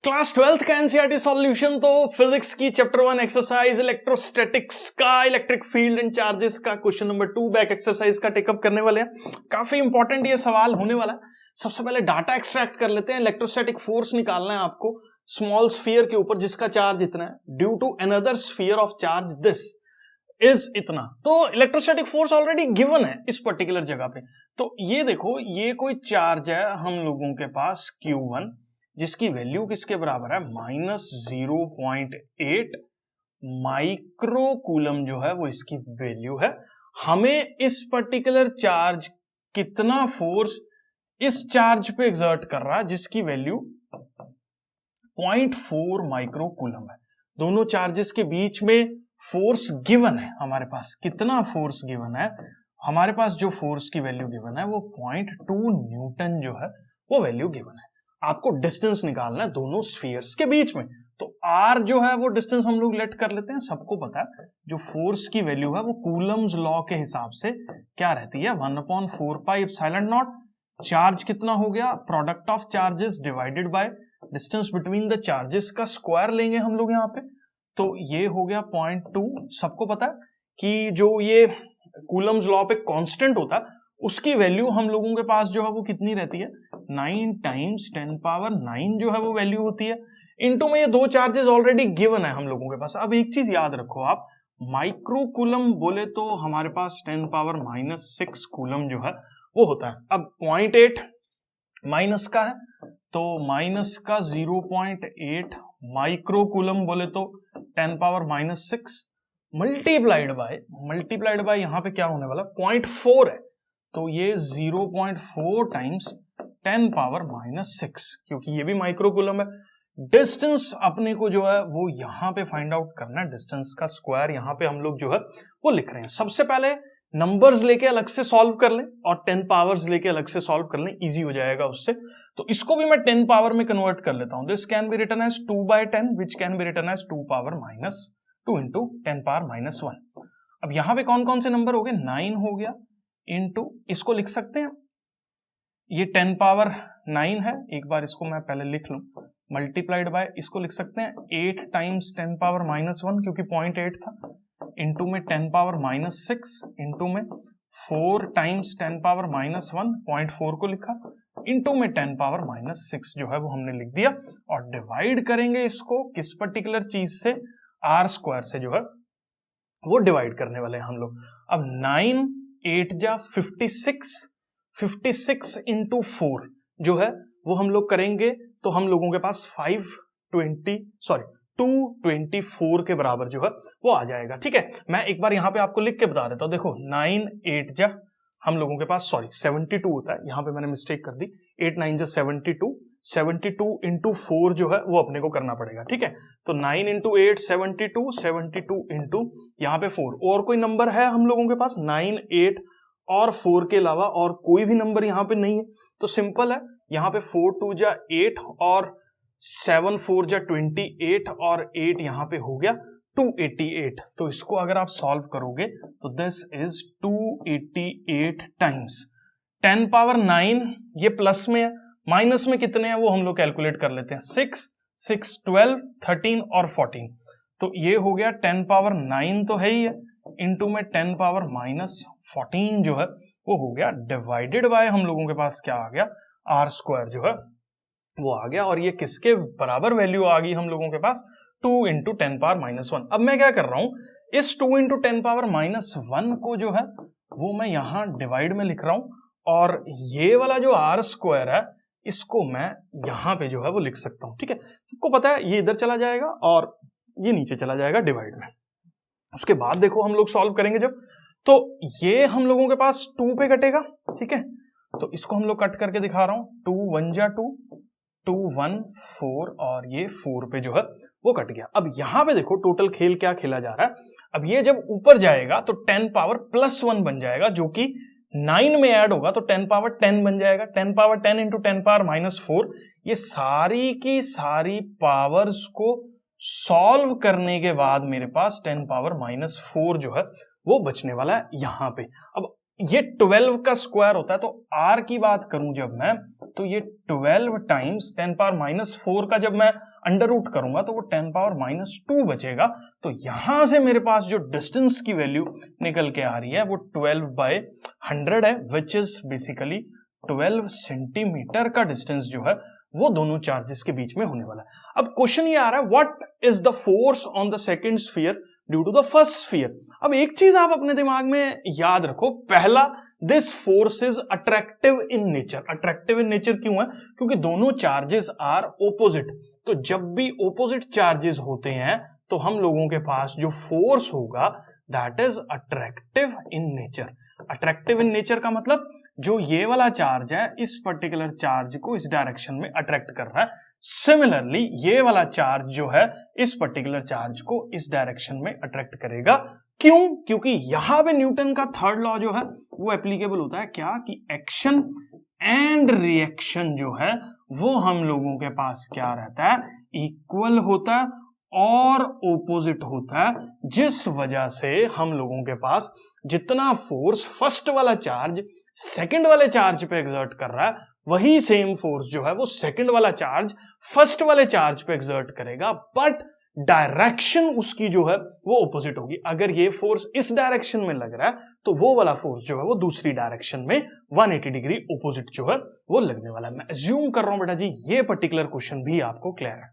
Class 12th का NCERT solution तो physics की चैप्टर 1 एक्सरसाइज इलेक्ट्रोस्टैटिक्स का इलेक्ट्रिक फील्ड एंड चार्जेस का क्वेश्चन नंबर 2 बैक एक्सरसाइज का टेकअप करने वाले हैं। काफी इंपॉर्टेंट ये सवाल होने वाला है। सबसे पहले डाटा एक्सट्रैक्ट कर लेते हैं। इलेक्ट्रोस्टैटिक फोर्स निकालना है आपको स्मॉल स्फीयर के ऊपर जिसका चार्ज इतना है due to another sphere of charge this is इतना। तो इलेक्ट्रोस्टैटिक फोर्स ऑलरेडी गिवन है इस पर्टिकुलर जगह पे। तो ये देखो, ये कोई चार्ज है हम लोगों के पास Q1 जिसकी वैल्यू किसके बराबर है -0.8 माइक्रो कूलम जो है वो इसकी वैल्यू है। हमें इस पर्टिकुलर चार्ज कितना फोर्स इस चार्ज पे एक्सर्ट कर रहा है जिसकी वैल्यू 0.4 माइक्रो कूलम है। दोनों चार्जेस के बीच में फोर्स गिवन है हमारे पास। कितना फोर्स गिवन है हमारे पास? जो फोर्स की वैल्यू गिवन है वो 0.2 न्यूटन जो है वो वैल्यू गिवन है। आपको डिस्टेंस निकालना है दोनों स्फीयर्स के बीच में। तो r जो है वो डिस्टेंस हम लोग लेट कर लेते हैं। सबको पता है जो फोर्स की वैल्यू है वो कूलम्स लॉ के हिसाब से क्या रहती है 1/4 पाई एप्सिलॉन नॉट। चार्ज कितना हो गया? Product of charges divided by distance between the charges का स्क्वायर लेंगे हम लोग यहाँ पे। तो ये हो गया 0.2। सबको पता है कि जो ये कूलम्स लॉ पे कांस्टेंट होता है उसकी वैल्यू हम लोगों के पास जो है वो कितनी रहती है 9 × 10⁹ जो है वो वैल्यू होती है। इनटू में ये दो चार्जेस ऑलरेडी गिवन है हम लोगों के पास। अब एक चीज याद रखो आप, माइक्रो कूलम बोले तो हमारे पास 10⁻⁻6 कूलम जो है वो होता है। अब 0.8 माइनस का है तो माइनस का 0.8 माइक्रो कूलम बोले तो 10⁻⁻6 मल्टीप्लाइड बाय यहां पे क्या होने वाला 0.4 है तो ये 0.4 टाइम्स 10⁻⁻6 क्योंकि ये भी माइक्रो कूलम है। डिस्टेंस अपने को जो है वो यहां पे फाइंड आउट करना है। डिस्टेंस का स्क्वायर यहां पे हम लोग जो है वो लिख रहे हैं। सबसे पहले नंबर्स लेके अलग से सॉल्व कर लें और 10 पावर्स लेके अलग से सॉल्व कर लें, इजी हो जाएगा उससे। तो इसको भी मैं 10 पावर में कन्वर्ट कर लेता हूं। This can be written as 2/10 which can be written as 2 power -2 × 10⁻⁻1। अब यहां पे कौन कौन से नंबर हो गए? 9 हो गया इंटू इसको लिख सकते हैं ये 10⁻9 है। एक बार इसको मैं पहले लिख लूं, मल्टीप्लाइड बाय इसको लिख सकते हैं 8 × 10⁻⁻1 क्योंकि 0.8 था, इंटू में 10⁻⁻6 इंटू में 4 × 10⁻⁻1 0.4 को लिखा इंटू में 10⁻⁻6 जो है वो हमने लिख दिया और डिवाइड करेंगे इसको किस पर्टिकुलर चीज से? r² से जो है वो डिवाइड करने वाले हैं हम लोग। अब 9 8 जा 56 इंटू 4 जो है वो हम लोग करेंगे तो हम लोगों के पास 224 के बराबर जो है वो आ जाएगा। ठीक है, मैं एक बार यहां पे आपको लिख के बता देता हूं। देखो 9 8 जा हम लोगों के पास 72 होता है, यहां पे मैंने मिस्टेक कर दी। 8 9 जा 72 इंटू 4 जो है वो अपने को करना पड़ेगा। ठीक है, तो 9 × 8 72 इंटू यहाँ पे 4। और कोई नंबर है हम लोगों के पास? 9 8 और 4 के अलावा और कोई भी नंबर यहाँ पे नहीं है। तो सिंपल है, यहाँ पे 4 2 जा 8 और 7 4 जा 28 और 8 यहाँ पे हो गया 288। तो इसको अगर आप सॉल्व करोगे तो दिस इज 288 टाइम्स 10⁻9। ये प्लस में है, माइनस में कितने हैं वो हम लोग कैलकुलेट कर लेते हैं। 6 6 12 13 और 14। तो ये हो गया 10⁻9 तो है ही है, इंटू में 10⁻⁻14 जो है वो हो गया डिवाइडेड बाय हम लोगों के पास क्या आ गया r² जो है वो आ गया। और ये किसके बराबर वैल्यू आ गई हम लोगों के पास? 2 × 10⁻⁻1। अब मैं क्या कर रहा हूं, इस 2 × 10⁻⁻1 को जो है वो मैं यहां डिवाइड में लिख रहा हूं और ये वाला जो r² है इसको मैं यहां पे जो है वो लिख सकता हूं। ठीक है, सबको पता है ये इधर चला जाएगा और ये नीचे चला जाएगा डिवाइड में। उसके बाद देखो हम लोग सॉल्व करेंगे जब, तो ये हम लोगों के पास 2 पे कटेगा। ठीक है, तो इसको हम लोग कट करके दिखा रहा हूं। 2 1 जा 2 2 1 4 और ये 4 पे जो है वो कट गया। अब यहां पे देखो टोटल खेल क्या खेला जा रहा है। अब ये जब ऊपर जाएगा तो 10⁻+1 बन जाएगा जो कि 9 में ऐड होगा तो 10⁻10 बन जाएगा। 10⁻10 × 10⁻⁻4। ये सारी की सारी पावर्स को सॉल्व करने के बाद मेरे पास 10⁻⁻4 जो है वो बचने वाला है यहां पे। अब ये 12 का स्क्वायर होता है तो r की बात करूं जब मैं, तो ये 12 टाइम्स 10⁻⁻4 का जब मैं अंडर रूट करूंगा तो वो 10⁻⁻² बचेगा। तो यहां से मेरे पास जो डिस्टेंस की वैल्यू निकल के आ रही है वो 12/100 है, विच इज बेसिकली 12 सेंटीमीटर का डिस्टेंस जो है वो दोनों चार्जेस के बीच में होने वाला है। अब क्वेश्चन ये आ रहा है, what is the force on the second sphere due to the first sphere. अब एक चीज आप अपने दिमाग में याद रखो, पहला, this force is attractive in nature. Attractive in nature क्यों है? क्योंकि दोनों चार्जेस आर ओपोजिट। तो जब भी ओपोजिट चार्जेस होते हैं तो हम लोगों के पास जो फोर्स होगा that is attractive in nature. Attractive in nature का मतलब जो ये वाला चार्ज है इस पर्टिकुलर चार्ज को इस डायरेक्शन में अट्रैक्ट कर रहा है, सिमिलरली ये वाला चार्ज जो है इस पर्टिकुलर चार्ज को इस डायरेक्शन में अट्रैक्ट करेगा। क्यों? क्योंकि यहां पे न्यूटन का थर्ड लॉ जो है वो एप्लीकेबल होता है, क्या कि एक्शन एंड रिएक्शन जो है वो हम लोगों के पास क्या रहता है, इक्वल होता है और ओपोजिट होता है, जिस वजह से हम लोगों के पास जितना फोर्स फर्स्ट वाला चार्ज सेकंड वाले चार्ज पे एक्सर्ट कर रहा है वही सेम फोर्स जो है वो सेकंड वाला चार्ज फर्स्ट वाले चार्ज पे एक्सर्ट करेगा, बट डायरेक्शन उसकी जो है वो ऑपोजिट होगी। अगर ये फोर्स इस डायरेक्शन में लग रहा है तो वो वाला फोर्स जो है वो दूसरी डायरेक्शन में 180 डिग्री ऑपोजिट जो है वो लगने वाला है। मैं अज्यूम कर रहा हूं बेटा जी ये पर्टिकुलर क्वेश्चन भी आपको क्लियर है।